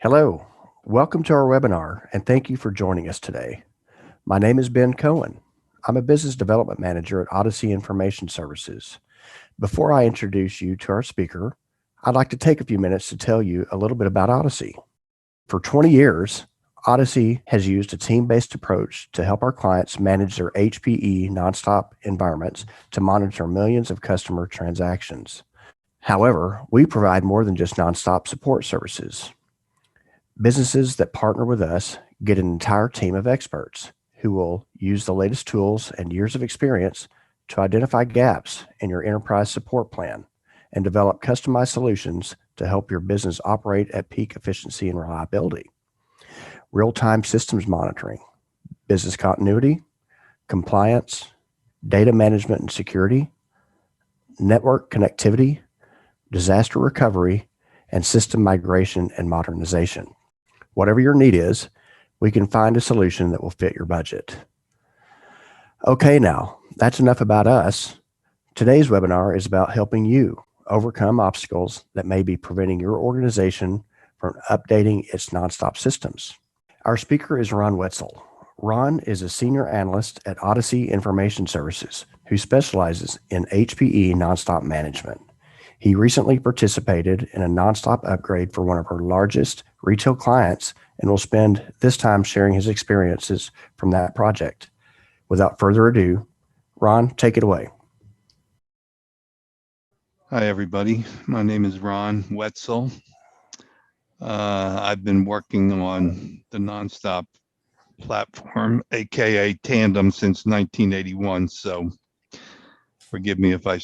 Hello, welcome to our webinar, and thank you for joining us today. My name is Ben Cohen. I'm a business development manager at Odyssey Information Services. Before I introduce you to our speaker, I'd like to take a few minutes to tell you a little bit about Odyssey. For 20 years, Odyssey has used a team-based approach to help our clients manage their HPE NonStop environments to monitor millions of customer transactions. However, we provide more than just nonstop support services. Businesses that partner with us get an entire team of experts who will use the latest tools and years of experience to identify gaps in your enterprise support plan and develop customized solutions to help your business operate at peak efficiency and reliability. Real-time systems monitoring, business continuity, compliance, data management and security, network connectivity, disaster recovery, and system migration and modernization. Whatever your need is, we can find a solution that will fit your budget. Okay, now, that's enough about us. Today's webinar is about helping you overcome obstacles that may be preventing your organization from updating its nonstop systems. Our speaker is Ron Wetzel. Ron is a senior analyst at Odyssey Information Services who specializes in HPE NonStop management. He recently participated in a nonstop upgrade for one of our largest retail clients and will spend this time sharing his experiences from that project. Without further ado, Ron, take it away. Hi, everybody. My name is Ron Wetzel. I've been working on the nonstop platform, aka Tandem, since 1981. So forgive me if I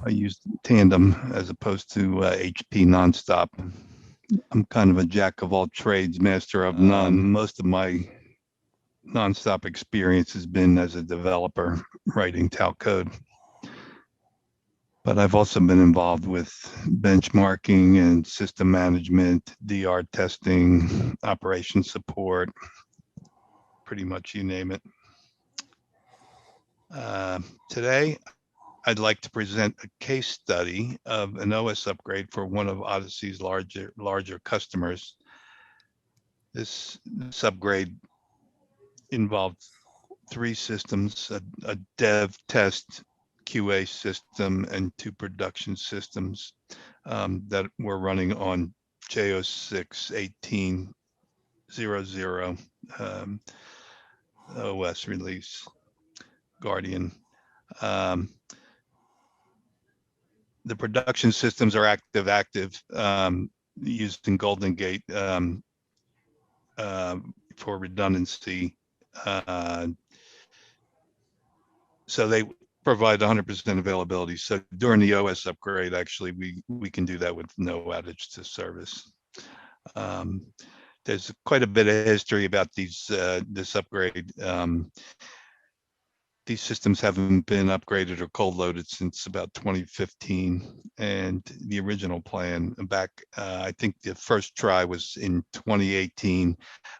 use Tandem as opposed to HP nonstop. I'm kind of a jack of all trades, master of none. Most of my nonstop experience has been as a developer writing TAL code. But I've also been involved with benchmarking and system management, DR testing, operation support, pretty much you name it. Today, I'd like to present a case study of an OS upgrade for one of Odyssey's larger customers. This upgrade involved 3 systems, a dev, test, QA system, and 2 production systems that were running on J06 18.00 OS release, Guardian. The production systems are active used in Golden Gate for redundancy. So they provide 100% availability. So during the OS upgrade, actually, we can do that with no outage to service. There's quite a bit of history about this upgrade. These systems haven't been upgraded or cold loaded since about 2015, and the original plan back, I think the first try was in 2018,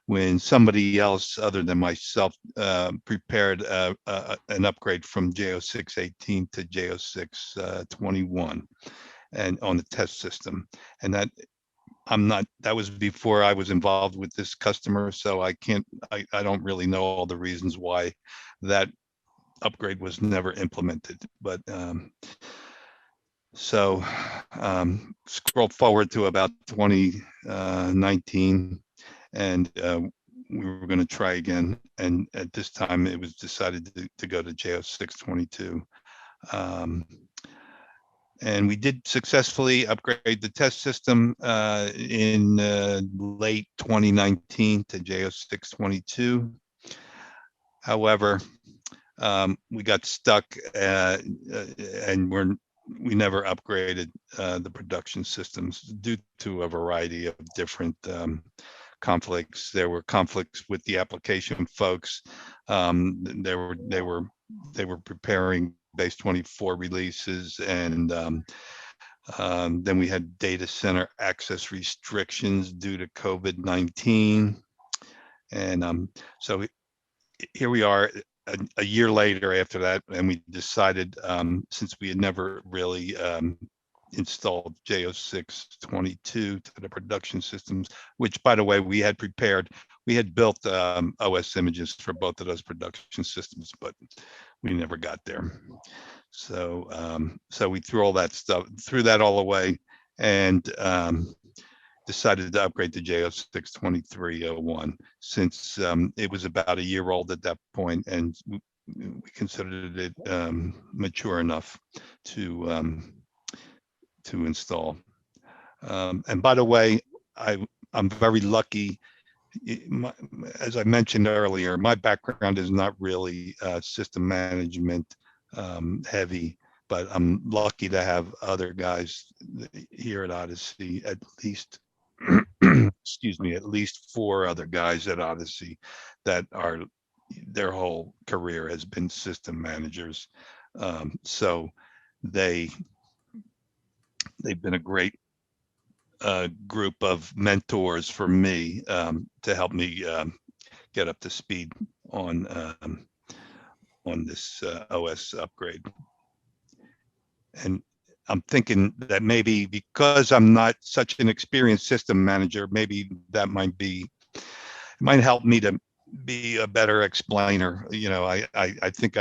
when somebody else other than myself prepared an upgrade from J06 18 to J06 21, and on the test system, and that was before I was involved with this customer, so I don't really know all the reasons why that upgrade was never implemented. But scroll forward to about 2019, and we were going to try again, and at this time it was decided to go to J06 22. And we did successfully upgrade the test system in late 2019 to J06 22. However, we got stuck and we never upgraded the production systems due to a variety of different conflicts. There were conflicts with the application folks. They were preparing base 24 releases, and then we had data center access restrictions due to COVID-19, and so here we are a year later after that, and we decided, since we had never really installed J0622 to the production systems, which, by the way, we had prepared. We had built OS images for both of those production systems, but we never got there. So so we threw all that stuff, threw that all away, and decided to upgrade to J062301 since it was about a year old at that point, and we considered it mature enough to install. And by the way, I'm very lucky. As I mentioned earlier, my background is not really system management heavy, but I'm lucky to have other guys here at Odyssey, at least, excuse me, at least 4 other guys at Odyssey that are, their whole career has been system managers. So they've been a great group of mentors for me to help me get up to speed on this OS upgrade. And I'm thinking that maybe because I'm not such an experienced system manager, maybe that might help me to be a better explainer. You know, I think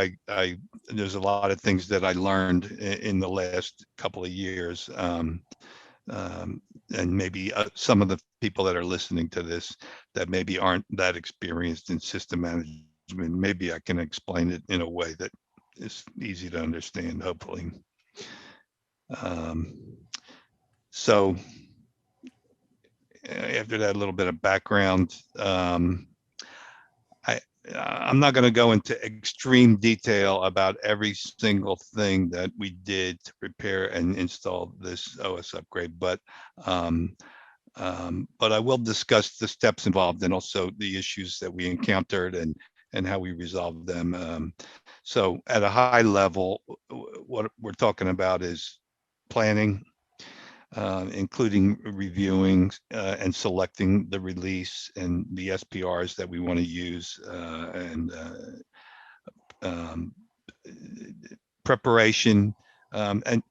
there's a lot of things that I learned in the last couple of years. And maybe some of the people that are listening to this that maybe aren't that experienced in system management, maybe I can explain it in a way that is easy to understand, hopefully. So after that little bit of background, I'm not going to go into extreme detail about every single thing that we did to prepare and install this OS upgrade, but I will discuss the steps involved and also the issues that we encountered and how we resolved them. So at a high level, what we're talking about is planning, including reviewing and selecting the release and the SPRs that we want to use, and preparation. And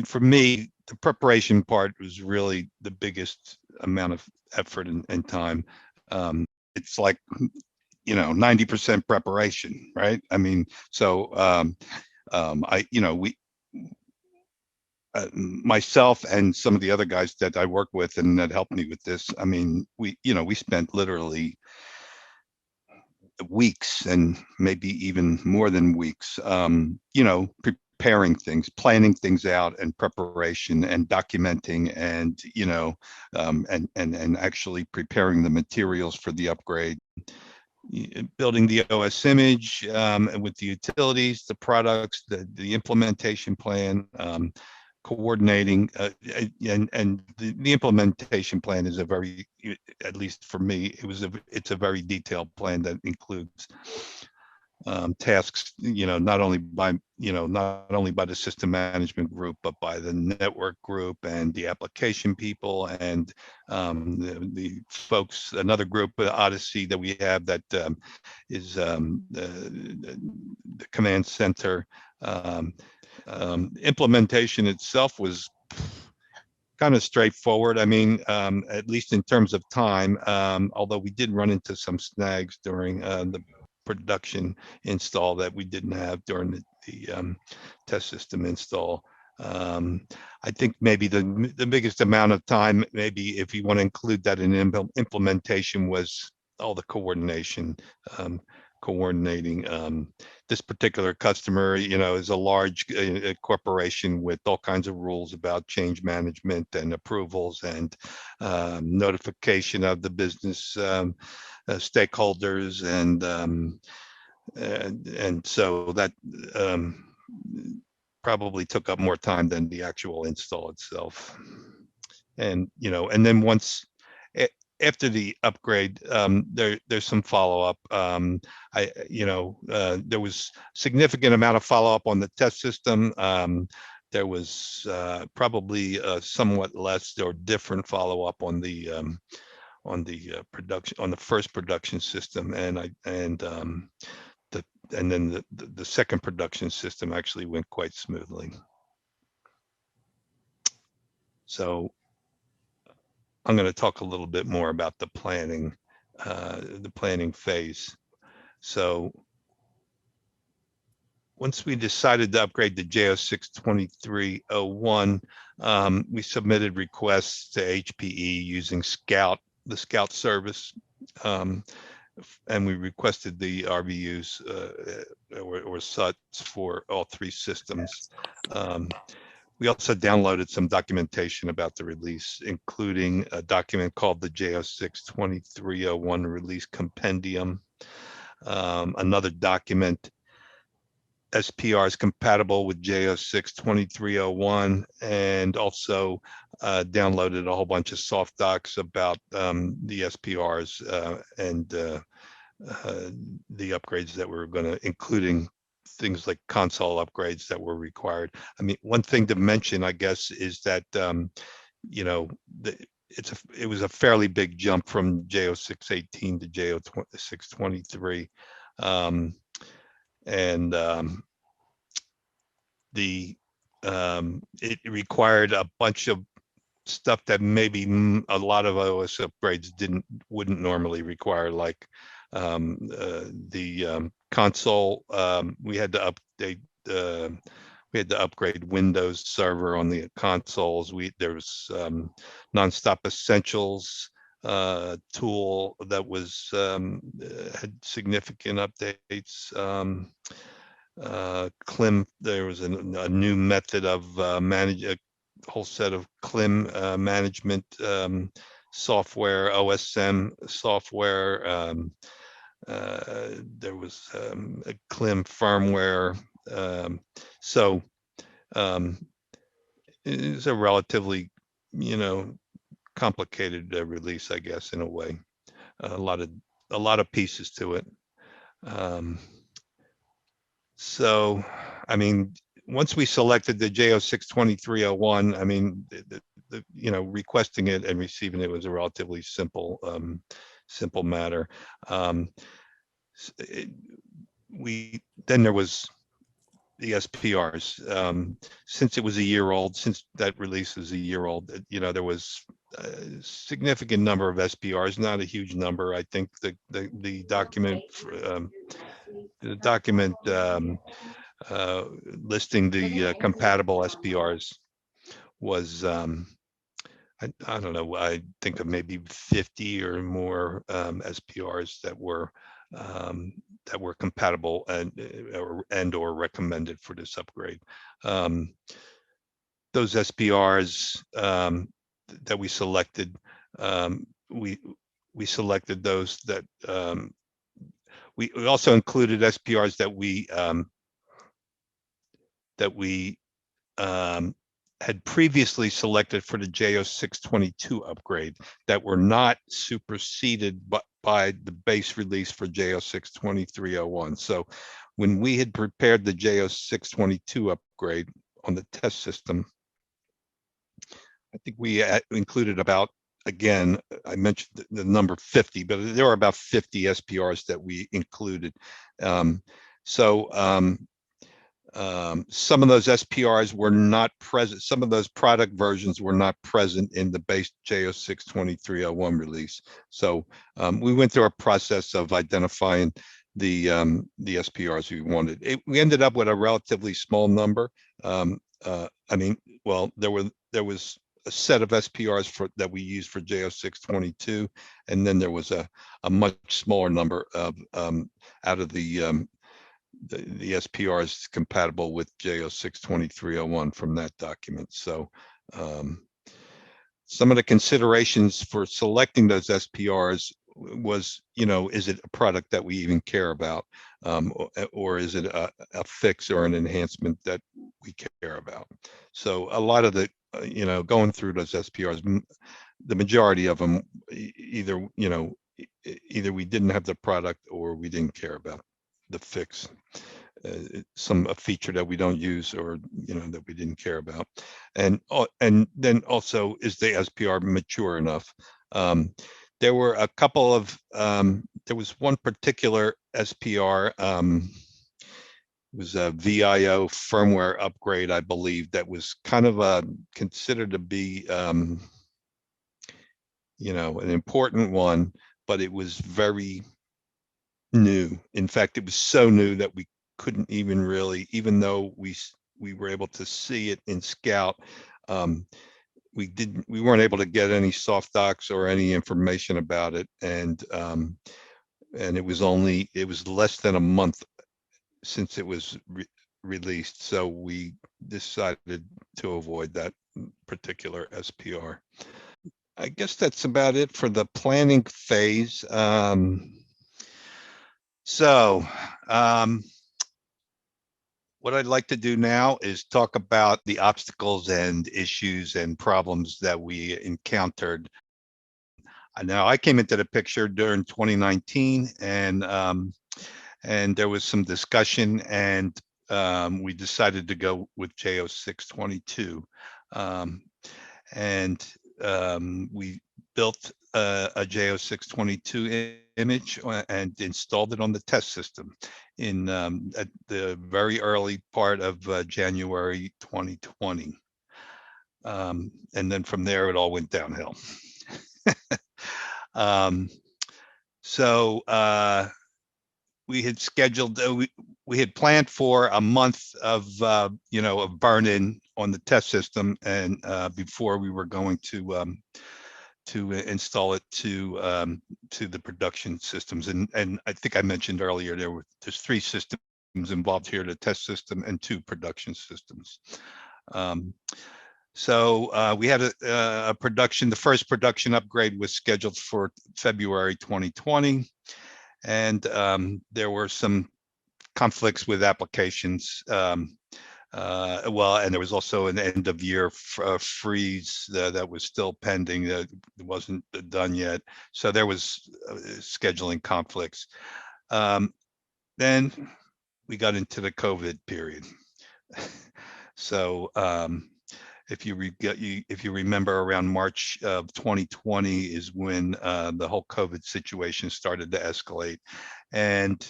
for me, the preparation part was really the biggest amount of effort and time. It's like, 90% preparation, right? I mean, so myself and some of the other guys that I work with and that helped me with this, I mean, we spent literally weeks and maybe even more than weeks, preparing things, planning things out, and preparation and documenting, and and actually preparing the materials for the upgrade, building the OS image with the utilities, the products, the implementation plan, coordinating, and the implementation plan is a very, at least for me, it's a very detailed plan that includes tasks, not only by the system management group, but by the network group and the application people and the folks, another group, Odyssey, that we have that is the command center. Implementation itself was kind of straightforward. I mean, at least in terms of time, although we did run into some snags during the production install that we didn't have during the test system install. I think maybe the biggest amount of time, maybe if you want to include that in implementation, was all the coordination, coordinating. This particular customer, is a large corporation with all kinds of rules about change management and approvals and notification of the business stakeholders, and so that probably took up more time than the actual install itself. And and then once after the upgrade, there's some follow-up. There was significant amount of follow-up on the test system. There was probably somewhat less or different follow-up on the production, on the first production system, and then the second production system actually went quite smoothly. So I'm going to talk a little bit more about the planning phase. So once we decided to upgrade to JO6 2301, we submitted requests to HPE using the Scout service, and we requested the RVUs or SUTs for all three systems. We also downloaded some documentation about the release, including a document called the JO6 2301 Release Compendium, another document, SPRs compatible with JO6 2301, and also downloaded a whole bunch of soft docs about the SPRs and the upgrades that we're going to, including things like console upgrades that were required. I mean, one thing to mention, I guess, is that you know, it was a fairly big jump from JO618 to JO623. It required a bunch of stuff that maybe a lot of OS upgrades wouldn't normally require, like the console. We had to update. We had to upgrade Windows Server on the consoles. There was NonStop Essentials tool that was had significant updates. CLIM, there was a new method of manage a whole set of CLIM management software, OSM software. There was a CLIM firmware. So it's a relatively, complicated release, I guess, in a way. A lot of pieces to it. So, I mean, once we selected the JO6 2301, I mean, requesting it and receiving it was a relatively simple matter. Then there was the SPRs. Since it was a year old, since that release was a year old, there was a significant number of SPRs, not a huge number. I think the document listing the compatible SPRs was I don't know, I think of maybe 50 or more SPRs that were compatible and or recommended for this upgrade. Those SPRs that we selected, we selected those that we also included SPRs that we had previously selected for the JO622 upgrade that were not superseded by the base release for JO62301. So when we had prepared the JO622 upgrade on the test system, I think we included about, again, I mentioned the number 50, but there were about 50 SPRs that we included. Some of those SPRs were not present. Some of those product versions were not present in the base JO6 2301 release. So we went through a process of identifying the SPRs we wanted. We ended up with a relatively small number. I mean, well, there was a set of SPRs that we used for JO622, and then there was a much smaller number of out of the SPRs compatible with JO62301 from that document. So some of the considerations for selecting those SPRs was, is it a product that we even care about, or is it a fix or an enhancement that we care about? So a lot of the, going through those SPRs, the majority of them, either we didn't have the product or we didn't care about the fix, a feature that we don't use or that we didn't care about, and then also, is the SPR mature enough? There were a couple of there was one particular SPR was a VIO firmware upgrade, I believe, that was kind of considered to be, an important one, but it was very new. In fact, it was so new that we couldn't even really, even though we were able to see it in Scout, we weren't able to get any soft docs or any information about it, and it was less than a month since it was released, so we decided to avoid that particular SPR. I guess that's about it for the planning phase. What I'd like to do now is talk about the obstacles and issues and problems that we encountered. Now, I came into the picture during 2019, and there was some discussion, and we decided to go with J0622. We built a J0622 image and installed it on the test system at the very early part of January 2020. And then from there, it all went downhill. We had scheduled, we had planned for a month of burn-in on the test system, and before we were going to install it to the production systems. And I think I mentioned earlier there's 3 systems involved here: the test system and 2 production systems. We had a production. The first production upgrade was scheduled for February 2020, and there were some conflicts with applications. And there was also an end of year freeze that was still pending, that wasn't done yet. So there was scheduling conflicts. Then we got into the COVID period. So if you remember, around March of 2020 is when the whole COVID situation started to escalate. And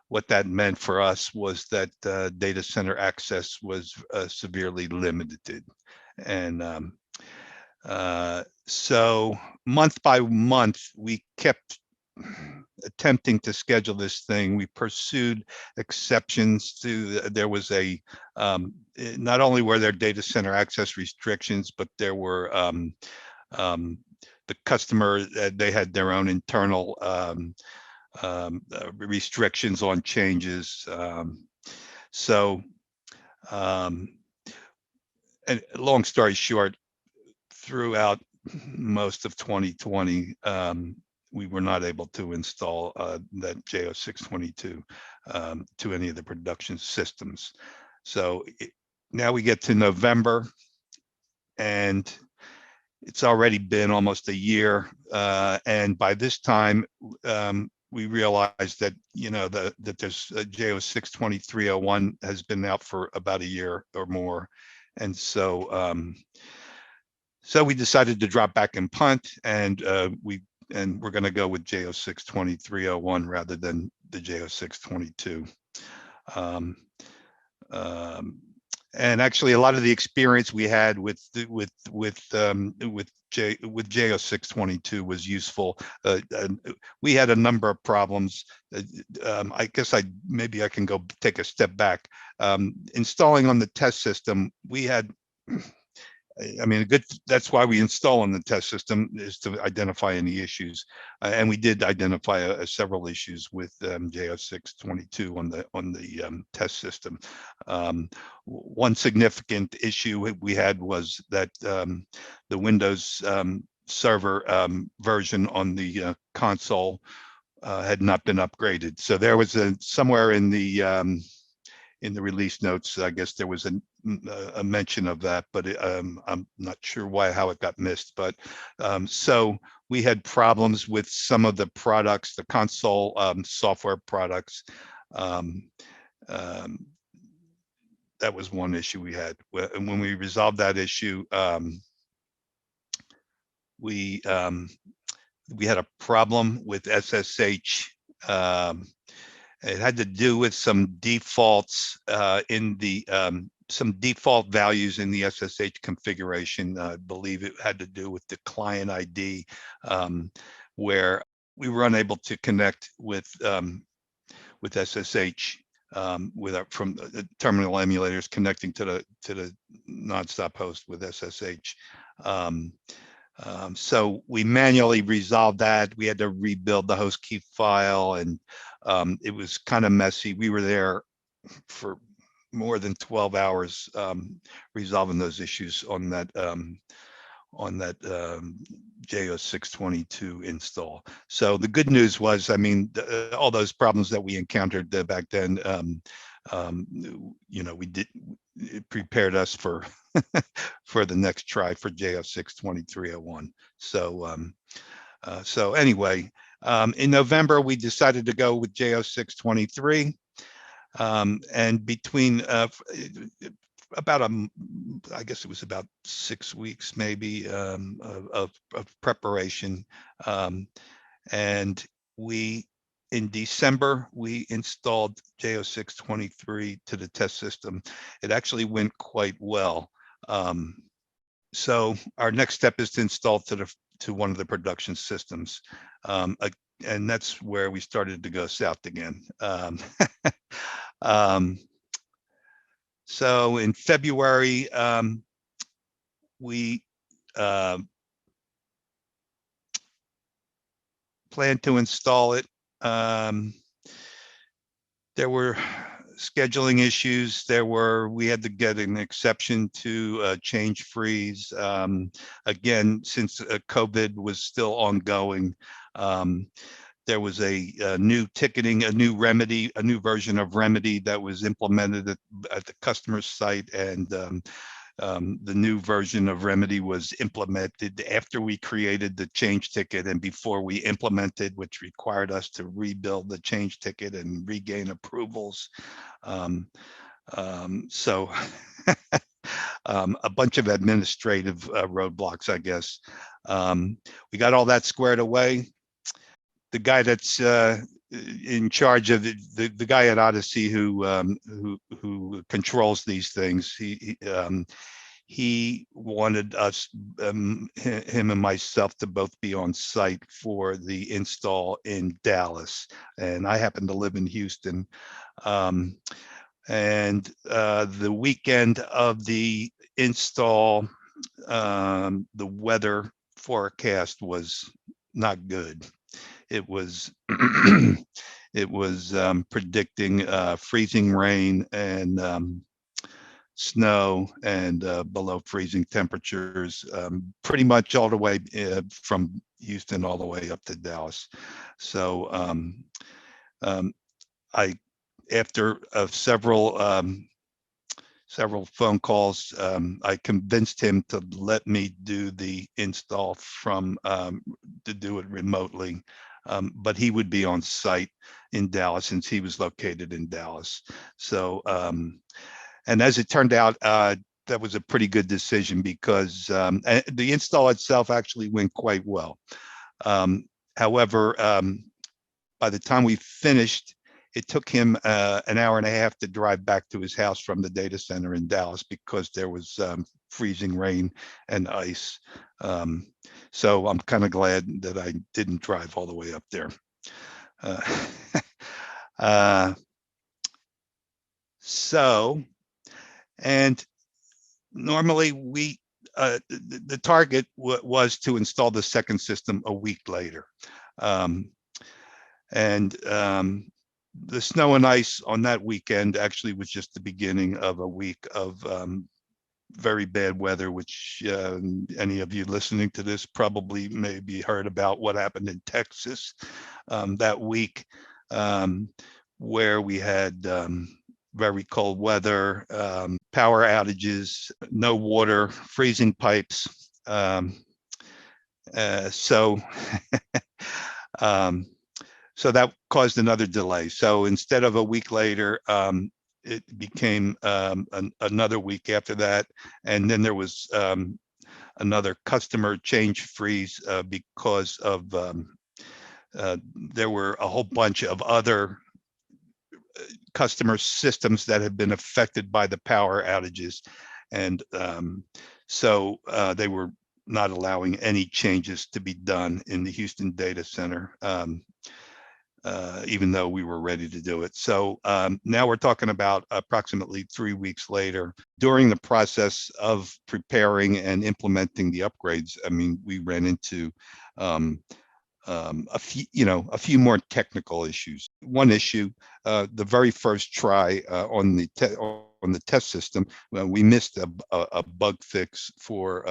what that meant for us was that data center access was severely limited. And so month by month, we kept attempting to schedule this thing. We pursued exceptions to, there was not only were there data center access restrictions, but there were the customer, they had their own internal restrictions on changes. And long story short, throughout most of 2020, we were not able to install that J0622 to any of the production systems. So now we get to November, and it's already been almost a year. And by this time, we realized that that there's a J062301 has been out for about a year or more, and so we decided to drop back and punt, and we're going to go with J062301 rather than the J0622. And actually, a lot of the experience we had with J0622 was useful. We had a number of problems. I guess maybe I can go take a step back. Installing on the test system, we had, that's why we install on the test system, is to identify any issues, and we did identify several issues with J0622 on the test system. One significant issue we had was that the Windows Server version on the console had not been upgraded. So there was somewhere in the release notes, I guess there was a mention of that, but I'm not sure how it got missed. But so we had problems with some of the products, the console software products. That was one issue we had. And when we resolved that issue, we had a problem with SSH. It had to do with some defaults in the some default values in the SSH configuration. I believe it had to do with the client ID, where we were unable to connect with SSH from the terminal emulators connecting to the NonStop host with SSH. So we manually resolved that. We had to rebuild the host key file, and it was kind of messy. We were there for more than 12 hours resolving those issues on that J0622 install. So the good news was, I mean, all those problems that we encountered back then, you know, it prepared us for for the next try for J062301. So anyway, in November we decided to go with J0623, and between about I guess it was about 6 weeks maybe of preparation, and in December we installed J0623 to the test system. It actually went quite well. So our next step is to install to one of the production systems, and that's where we started to go south again. So in February, we planned to install it. There were scheduling issues. We had to get an exception to change freeze. Again, since COVID was still ongoing, there was a new ticketing, a new version of Remedy that was implemented at the customer site, and the new version of Remedy was implemented after we created the change ticket and before we implemented, which required us to rebuild the change ticket and regain approvals. So a bunch of administrative roadblocks, I guess. We got all that squared away. The guy that's in charge of the guy at Odyssey who controls these things, he wanted us, him and myself, to both be on site for the install in Dallas, and I happen to live in Houston. And the weekend of the install, the weather forecast was not good. It was it was predicting freezing rain and snow and below freezing temperatures, pretty much all the way from Houston all the way up to Dallas. So after several phone calls, I convinced him to let me do the install to do it remotely. But he would be on site in Dallas since he was located in Dallas. So, and as it turned out, that was a pretty good decision because the install itself actually went quite well. However, by the time we finished, it took him an hour and a half to drive back to his house from the data center in Dallas because there was freezing rain and ice. So I'm kind of glad that I didn't drive all the way up there. And normally the target was to install the second system a week later. The snow and ice on that weekend actually was just the beginning of a week of very bad weather, which any of you listening to this probably maybe heard about what happened in Texas that week, where we had very cold weather, power outages, no water, freezing pipes. So that caused another delay. So instead of a week later, it became another week after that. And then there was another customer change freeze because of there were a whole bunch of other customer systems that had been affected by the power outages. And so they were not allowing any changes to be done in the Houston data center, even though we were ready to do it. So now we're talking about approximately 3 weeks later. During the process of preparing and implementing the upgrades, I mean, we ran into a few more technical issues. One issue, the very first try on the test system, we missed a bug fix for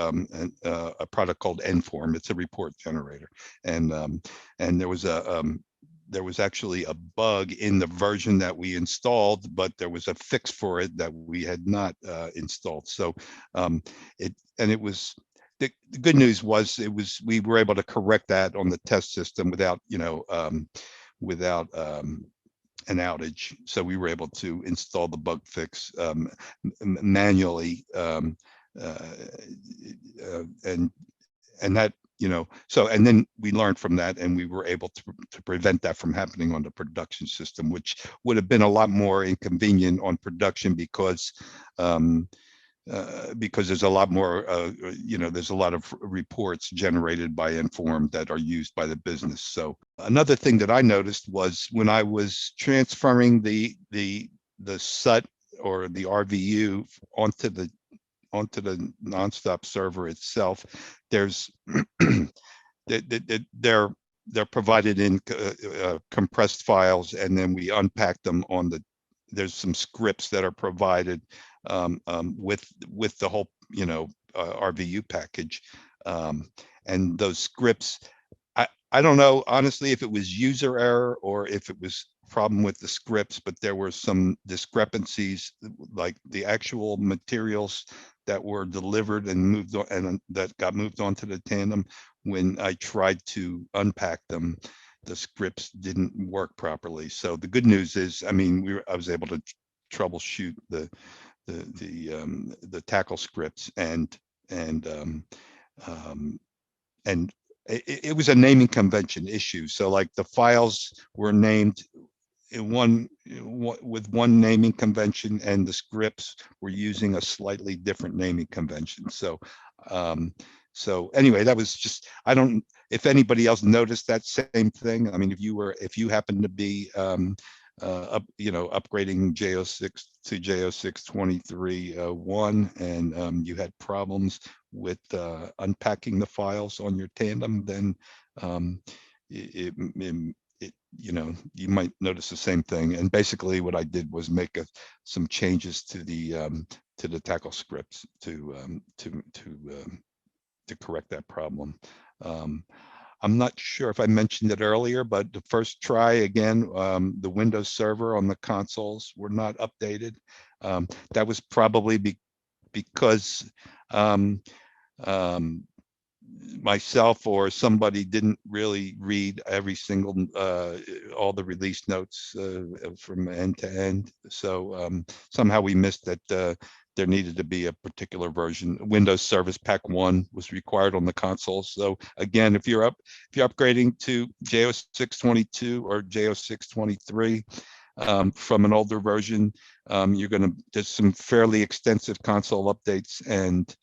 a product called Nform. It's a report generator, and there was actually a bug in the version that we installed, but there was a fix for it that we had not installed. So it was. The good news was we were able to correct that on the test system without an outage. So we were able to install the bug fix manually, and that, so, and then we learned from that, and we were able to prevent that from happening on the production system, which would have been a lot more inconvenient on production because there's a lot more, there's a lot of reports generated by Nform that are used by the business. So another thing that I noticed was when I was transferring the SUT or the RVU onto the NonStop server itself, there's they're provided in compressed files, and then we unpack them there's some scripts that are provided with the whole RVU package, and those scripts, I don't know honestly if it was user error or if it was problem with the scripts, but there were some discrepancies, like the actual materials that were delivered and moved on, and that got moved onto the tandem. When I tried to unpack them, the scripts didn't work properly. So the good news is, I mean, I was able to troubleshoot the tackle scripts, and it was a naming convention issue. So like the files were named with one naming convention, and the scripts were using a slightly different naming convention. So anyway, that was just, I don't, if anybody else noticed that same thing. I mean, if you happen to be upgrading J06 to J06 23.1, and you had problems with unpacking the files on your tandem, then you might notice the same thing. And basically what I did was make some changes to the tackle scripts to correct that problem. I'm not sure if I mentioned it earlier, but the first try again, the Windows Server on the consoles were not updated. That was probably because myself or somebody didn't really read every single all the release notes from end to end. So somehow we missed that there needed to be a particular version. Windows Service Pack 1 was required on the console. So again, if you're upgrading to J06 22 or J06 23 from an older version, you're going to, there's some fairly extensive console updates, and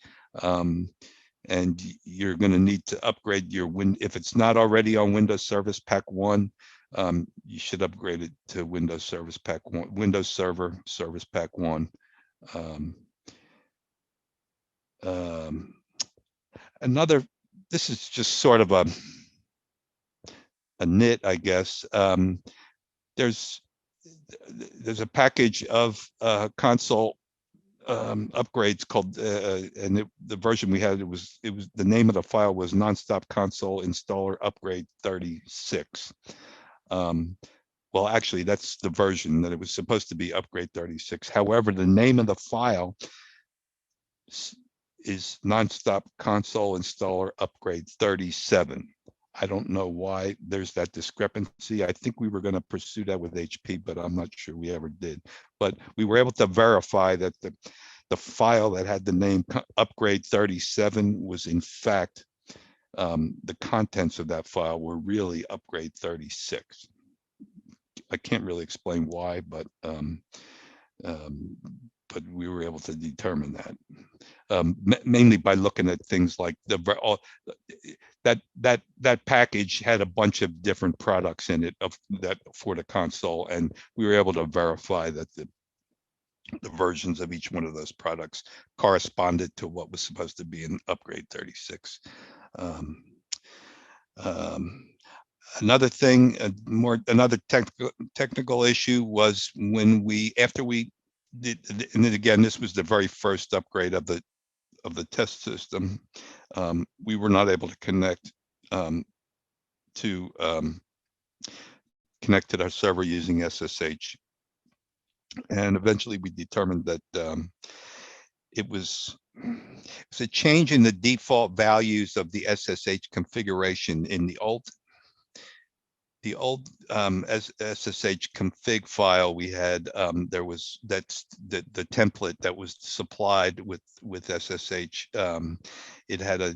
you're going to need to upgrade your if it's not already on Windows Service Pack 1, you should upgrade it to Windows Service Pack 1, Windows Server Service Pack 1. This is just sort of a nit, I guess. There's a package of console upgrades called, and the version we had, it was the name of the file was NonStop Console Installer Upgrade 36. Well, actually, that's the version that it was supposed to be, Upgrade 36. However, the name of the file is NonStop Console Installer Upgrade 37. I don't know why there's that discrepancy. I think we were going to pursue that with HP, but I'm not sure we ever did. But we were able to verify that the file that had the name Upgrade 37 was in fact, the contents of that file were really Upgrade 36. I can't really explain why, but we were able to determine that mainly by looking at things like that package had a bunch of different products in it for the console, and we were able to verify that the versions of each one of those products corresponded to what was supposed to be in upgrade 36. Um, um, Another thing, another technical issue was after we did, and then again, this was the very first upgrade of the test system. We were not able to connect to our server using SSH, and eventually we determined that it was a change in the default values of the SSH configuration in the old SSH config file we had. That's the template that was supplied with SSH. It had a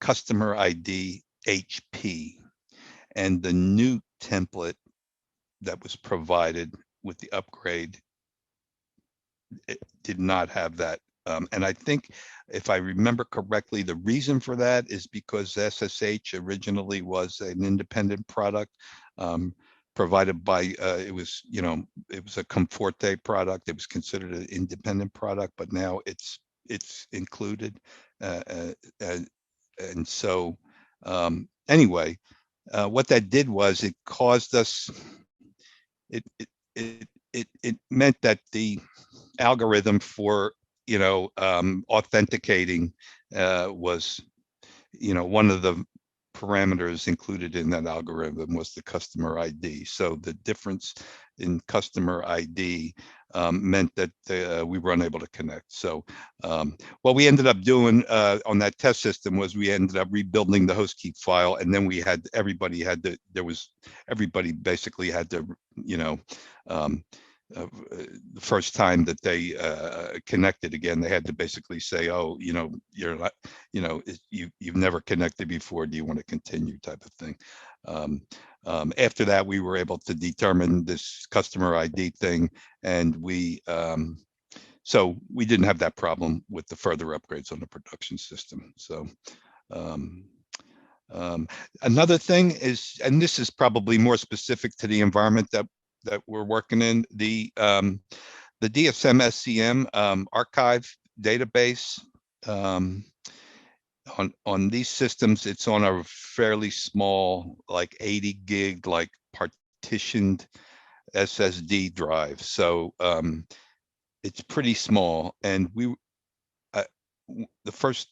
customer ID HP, and the new template that was provided with the upgrade, it did not have that. And I think, if I remember correctly, the reason for that is because SSH originally was an independent product provided by, it was a Comforte product. It was considered an independent product, but now it's included. And so anyway, what that did was it caused us, it meant that the algorithm for authenticating was, one of the parameters included in that algorithm was the customer ID. So the difference in customer ID meant that we were unable to connect. So what we ended up doing on that test system was we ended up rebuilding the host key file, and then everybody basically had to, the first time that they connected again, they had to basically say, oh, you're not, you've never connected before, do you want to continue, type of thing. After that, we were able to determine this customer ID thing, and so we didn't have that problem with the further upgrades on the production system. So another thing is, and this is probably more specific to the environment that we're working in, the DSM SCM archive database. On these systems, it's on a fairly small, like 80 gig, like partitioned SSD drive. So it's pretty small, and the first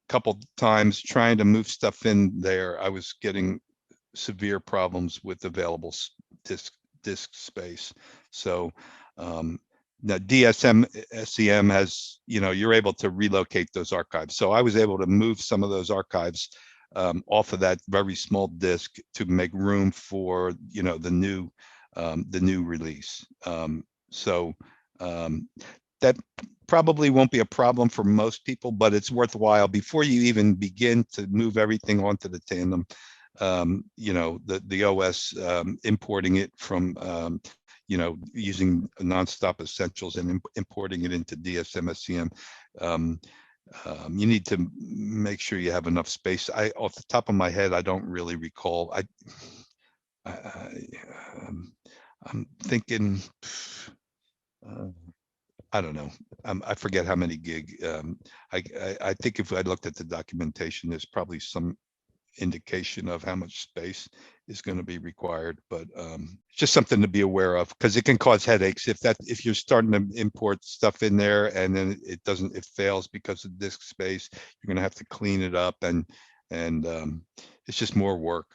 couple times trying to move stuff in there, I was getting severe problems with available disk space. So now DSM SCM has, you're able to relocate those archives. So I was able to move some of those archives off of that very small disk to make room for, the new release. So that probably won't be a problem for most people, but it's worthwhile before you even begin to move everything onto the Tandem. The OS, importing it from, using NonStop Essentials and importing it into DSM SCM. You need to make sure you have enough space. Off the top of my head, I don't really recall. I'm thinking, I don't know. I forget how many gig. I think if I looked at the documentation, there's probably some indication of how much space is going to be required, but just something to be aware of, because it can cause headaches if you're starting to import stuff in there and then it fails because of disk space. You're going to have to clean it up, and it's just more work.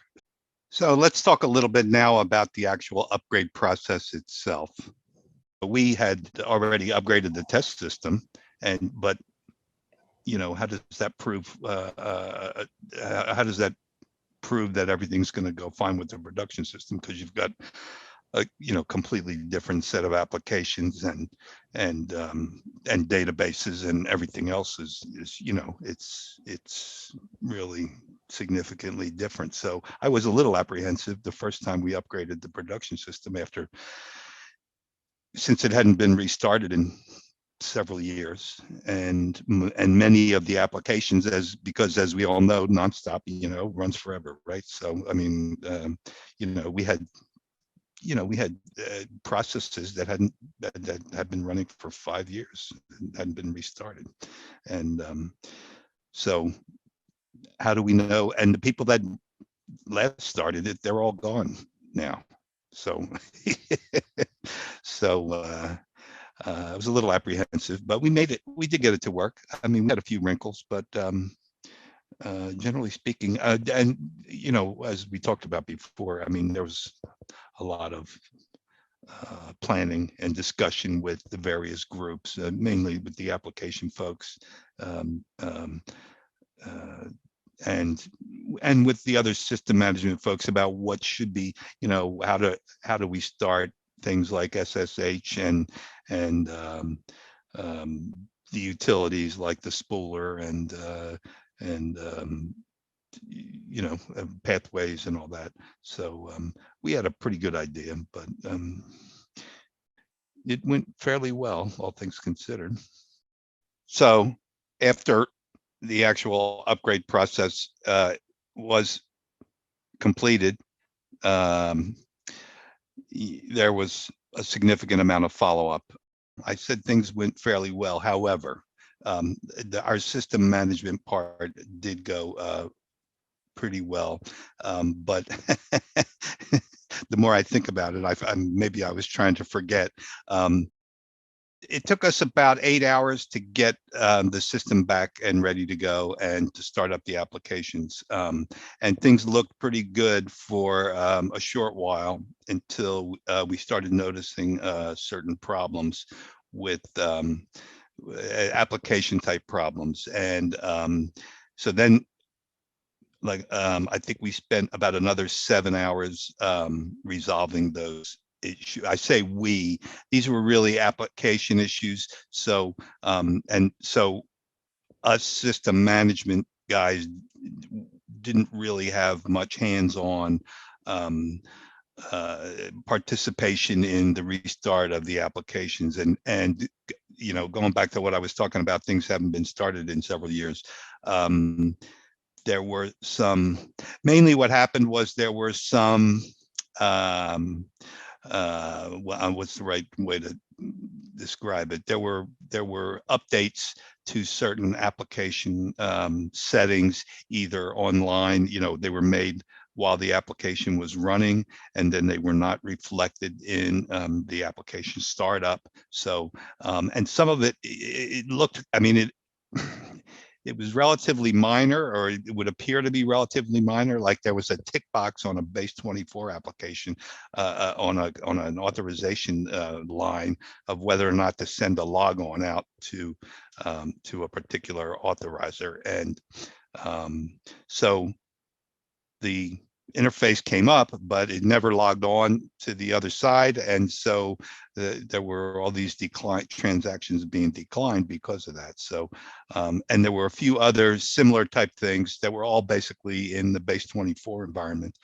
So let's talk a little bit now about the actual upgrade process itself. We had already upgraded the test system, but how does that prove? How does that prove that everything's going to go fine with the production system? Because you've got a completely different set of applications and databases, and everything else is it's really significantly different. So I was a little apprehensive the first time we upgraded the production system since it hadn't been restarted in several years, and many of the applications, because as we all know, nonstop, runs forever, right? So I mean, we had processes that had been running for 5 years and hadn't been restarted, and so how do we know? And the people that last started it, they're all gone now. So I was a little apprehensive, but we made it. We did get it to work. I mean, we had a few wrinkles, but generally speaking, and as we talked about before, I mean, there was a lot of planning and discussion with the various groups, mainly with the application folks, and with the other system management folks about what should be, how do we start things like SSH and the utilities like the spooler and pathways and all that. So we had a pretty good idea, but it went fairly well, all things considered. So after the actual upgrade process was completed, there was a significant amount of follow-up. I said things went fairly well. However, our system management part did go pretty well, but the more I think about it, maybe I was trying to forget. It took us about 8 hours to get the system back and ready to go and to start up the applications. And things looked pretty good for a short while until we started noticing certain problems with application type problems. And so then, I think we spent about another 7 hours resolving those issues. I say these were really application issues. So so us system management guys didn't really have much hands-on participation in the restart of the applications. And going back to what I was talking about, things haven't been started in several years. There were mainly what happened was there were some, what's the right way to describe it? There were updates to certain application settings, either online, they were made while the application was running, and then they were not reflected in the application startup. So, and some of it looked, I mean, it was relatively minor, or it would appear to be relatively minor. Like there was a tick box on a base 24 application on an authorization line of whether or not to send a logon out to a particular authorizer. And so the interface came up, but it never logged on to the other side. And so there were all these transactions being declined because of that. So, and there were a few other similar type things that were all basically in the base 24 environment.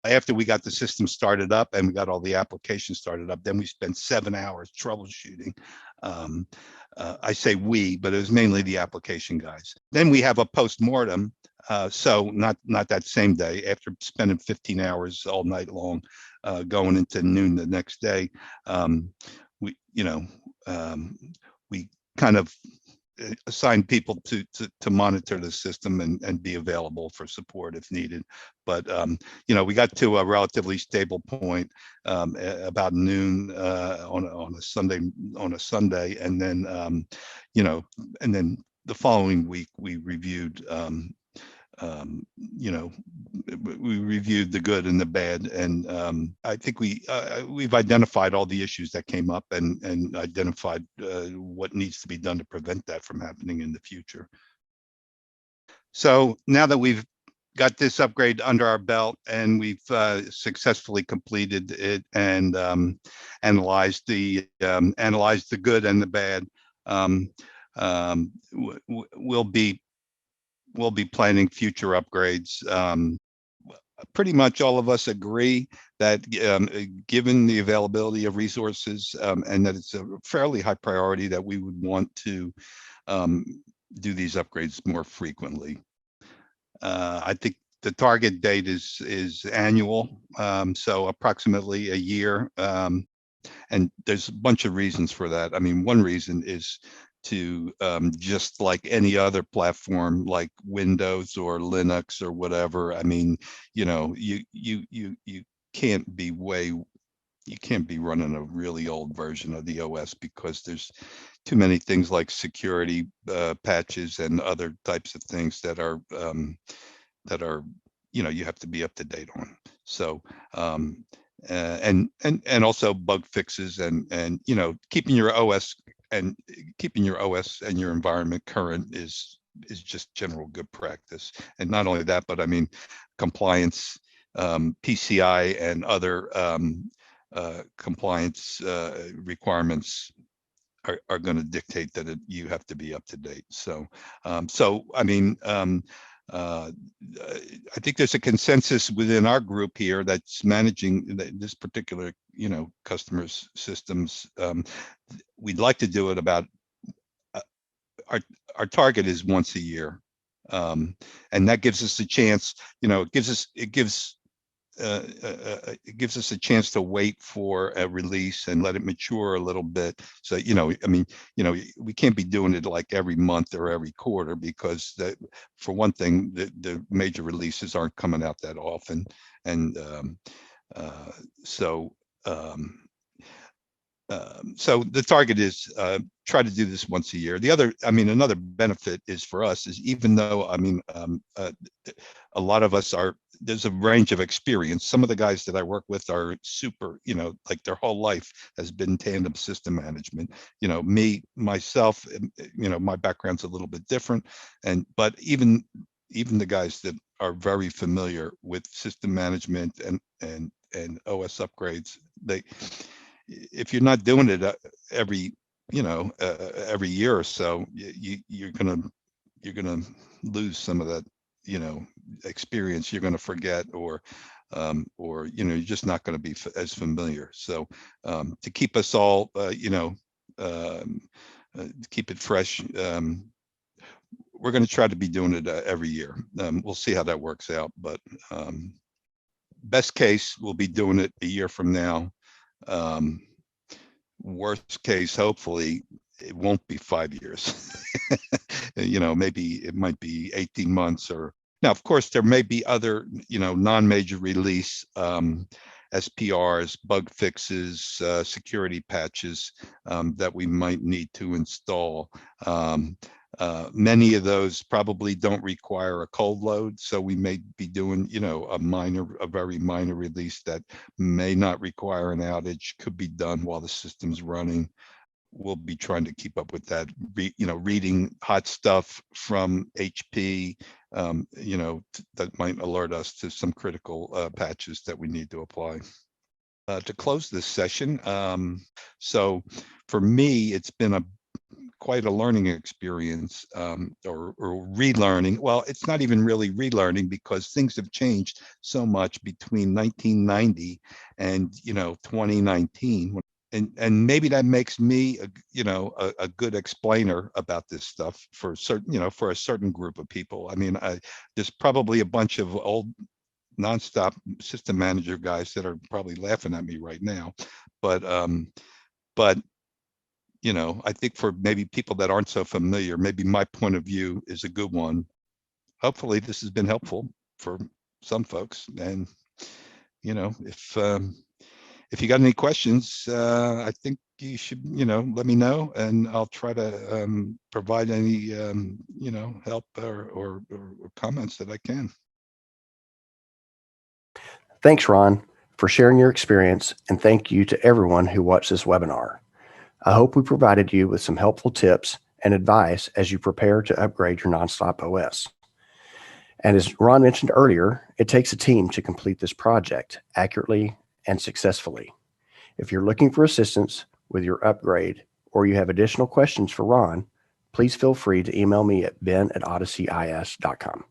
After we got the system started up and we got all the applications started up, then we spent 7 hours troubleshooting. I say we, but it was mainly the application guys. Then we have a post-mortem. So not that same day, after spending 15 hours all night long, going into noon the next day, we kind of assigned people to monitor the system and be available for support if needed. But we got to a relatively stable point about noon on a Sunday, and then and then the following week we reviewed we reviewed the good and the bad, and I think we've identified all the issues that came up and identified what needs to be done to prevent that from happening in the future. So now that we've got this upgrade under our belt and we've successfly completed it and analyzed the good and the bad, we'll be we'll be planning future upgrades. Pretty much all of us agree that given the availability of resources and that it's a fairly high priority, that we would want to do these upgrades more frequently. I think the target date is annual, so approximately a year. And there's a bunch of reasons for that. I mean, one reason is to just like any other platform like Windows or Linux or whatever. I mean, you know, you can't be you can't be running a really old version of the OS because there's too many things like security patches and other types of things that are you know, you have to be up to date on. So and also bug fixes and you know, keeping your OS and your environment current is just general good practice. And not only that, but I mean, compliance, PCI and other compliance requirements are going to dictate that you have to be up to date. So I mean, I think there's a consensus within our group here that's managing this particular, you know, customers' systems. We'd like to do it about our target is once a year, and that gives us a chance. You know, it gives us a chance to wait for a release and let it mature a little bit. So, you know, I mean, you know, we can't be doing it like every month or every quarter because for one thing, the major releases aren't coming out that often. And so the target is try to do this once a year. The other, I mean, another benefit is for us is, even though, I mean, a lot of us there's a range of experience. Some of the guys that I work with are super, you know, like their whole life has been tandem system management. You know, myself, you know, my background's a little bit different. But even the guys that are very familiar with system management and OS upgrades, if you're not doing it every year or so, you're gonna lose some of that, you know, experience. You're gonna forget, or you know, you're just not going to be as familiar. So to keep us all, you know, keep it fresh, we're going to try to be doing it every year. We'll see how that works out, but best case, we'll be doing it a year from now. Worst case, hopefully it won't be 5 years. You know, maybe it might be 18 months. Or now, of course, there may be other, you know, non-major release SPRs, bug fixes, security patches that we might need to install. Many of those probably don't require a cold load, so we may be doing, you know, a very minor release that may not require an outage, could be done while the system's running. We'll be trying to keep up with that, you know, reading hot stuff from HP, you know, that might alert us to some critical patches that we need to apply. To close this session, so for me, it's been quite a learning experience, or relearning. Well, it's not even really relearning, because things have changed so much between 1990 and, you know, 2019. And maybe that makes me, you know, a good explainer about this stuff for certain, you know, for a certain group of people. I mean, there's probably a bunch of old NonStop system manager guys that are probably laughing at me right now, but you know, I think for maybe people that aren't so familiar, maybe my point of view is a good one. Hopefully this has been helpful for some folks. And, you know, if you got any questions, I think you should, you know, let me know, and I'll try to provide any, you know, help or comments that I can. Thanks, Ron, for sharing your experience, and thank you to everyone who watched this webinar. I hope we provided you with some helpful tips and advice as you prepare to upgrade your NonStop OS. And as Ron mentioned earlier, it takes a team to complete this project accurately and successfully. If you're looking for assistance with your upgrade, or you have additional questions for Ron, please feel free to email me at ben@odysseyis.com.